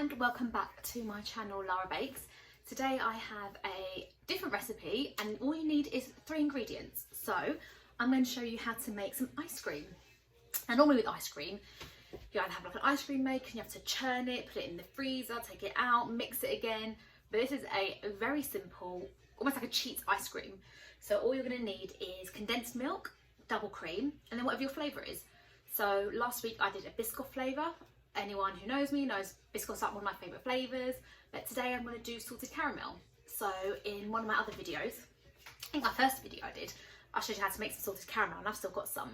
and welcome back to my channel, Lara Bakes. Today I have a different recipe and all you need is 3 ingredients. So I'm going to show you how to make some ice cream. And normally with ice cream, you either have like an ice cream maker and you have to churn it, put it in the freezer, take it out, mix it again. But this is a very simple, almost like a cheat ice cream. So all you're going to need is condensed milk, double cream, and then whatever your flavour is. So last week I did a Biscoff flavour. Anyone who knows me knows Biscoff's like one of my favourite flavours. But today I'm going to do salted caramel. So in one of my other videos, I think my first video I did, I showed you how to make some salted caramel and I've still got some.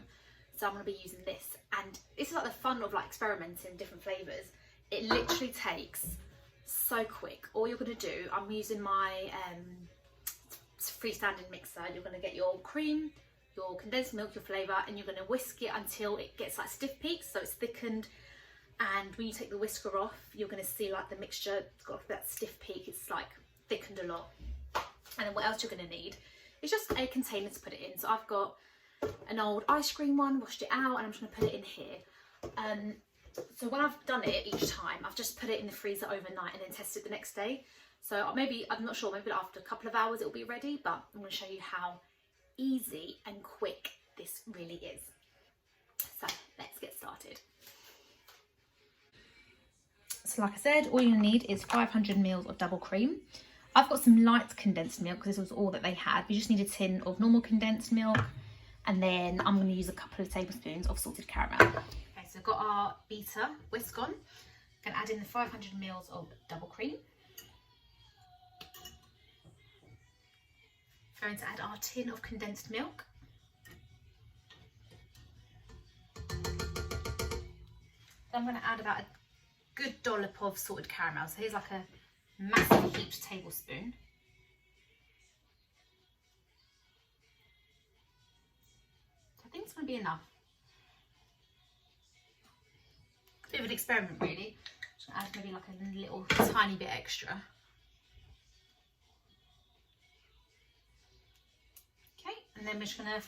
So I'm going to be using this. And this is like the fun of like experimenting with different flavours. It literally takes so quick. All you're going to do, I'm using my freestanding mixer. You're going to get your cream, your condensed milk, your flavour, and you're going to whisk it until it gets like stiff peaks, so it's thickened. And when you take the whisker off, you're going to see like the mixture got that stiff peak. It's like thickened a lot. And then what else you're going to need is just a container to put it in. So I've got an old ice cream one, washed it out, and I'm just going to put it in here. So when I've done it each time, I've just put it in the freezer overnight and then test it the next day. So maybe, I'm not sure, maybe after a couple of hours it'll be ready, but I'm going to show you how easy and quick this really is. So let's get started. So like I said, all you need is 500 ml of double cream. I've got some light condensed milk because this was all that they had. You just need a tin of normal condensed milk, and then I'm going to use a couple of tablespoons of salted caramel. Okay, so I've got our beater whisk on. I'm going to add in the 500 ml of double cream. I'm going to add our tin of condensed milk. Then I'm going to add about a good dollop of salted caramel. So here's like a massive heaped tablespoon. I think it's going to be enough. A bit of an experiment really. Just add maybe like a little tiny bit extra. Okay, and then we're just going to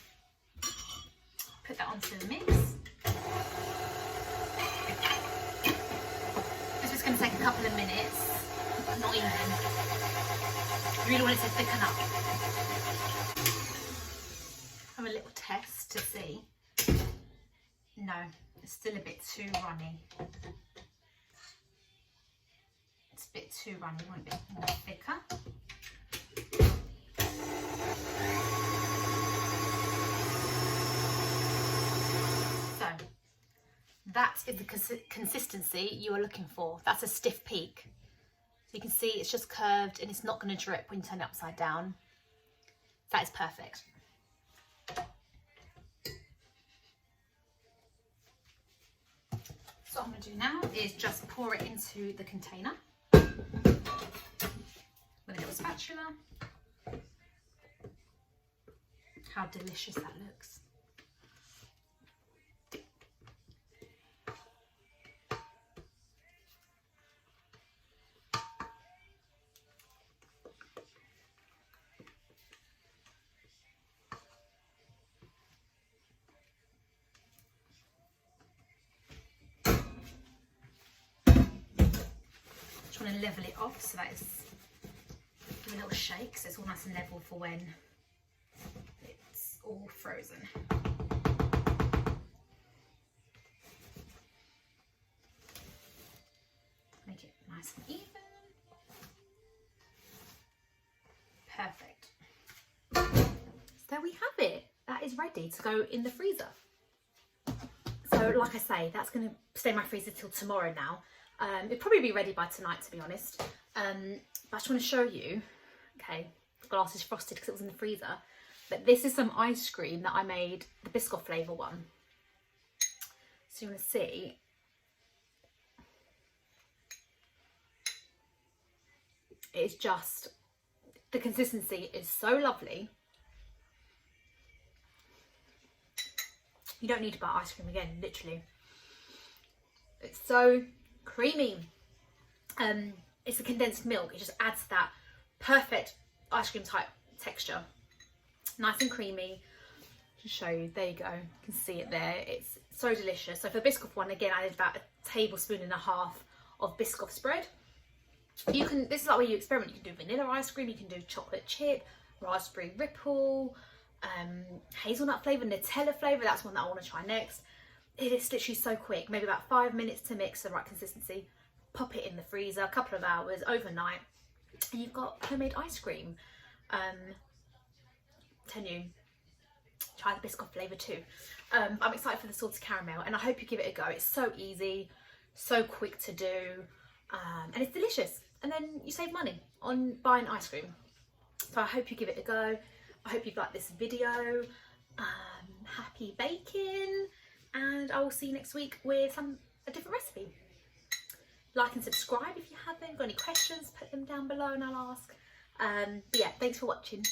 put that onto the mix. It's going to take a couple of minutes, not even. You really want it to thicken up. Have a little test to see. No, it's still a bit too runny. It's a bit too runny, you want a bit more thicker. So, that is the consistency you are looking for. That's a stiff peak. So you can see it's just curved and it's not going to drip when you turn it upside down. That is perfect. So what I'm going to do now is just pour it into the container with a little spatula. How delicious that looks. Just want to level it off so that it's, give a little shake so it's all nice and level for when it's all frozen. Make it nice and even. Perfect. So there we have it. That is ready to go in the freezer. So like I say, that's going to stay in my freezer till tomorrow now. It'll probably be ready by tonight, to be honest. But I just want to show you, okay, the glass is frosted because it was in the freezer. But this is some ice cream that I made, the Biscoff flavour one. So you want to see. It's just, the consistency is so lovely. You don't need to buy ice cream again, literally. It's so creamy. It's the condensed milk. It just adds that perfect ice cream type texture. Nice and creamy. Just show you. There you go. You can see it there. It's so delicious. So for the Biscoff one, again, I added about a tablespoon and a half of Biscoff spread. You can, this is like where you experiment. You can do vanilla ice cream, you can do chocolate chip, raspberry ripple, hazelnut flavour, Nutella flavour. That's one that I want to try next. It is literally so quick, maybe about 5 minutes to mix the right consistency. Pop it in the freezer, a couple of hours, overnight, and you've got homemade ice cream. Tell you, try the Biscoff flavour too. I'm excited for the salted caramel, and I hope you give it a go. It's so easy, so quick to do, and it's delicious. And then you save money on buying ice cream. So I hope you give it a go. I hope you've liked this video. Happy baking, and I will see you next week with a different recipe. Like and subscribe if you haven't. Got any questions, put them down below and I'll ask. But yeah, thanks for watching.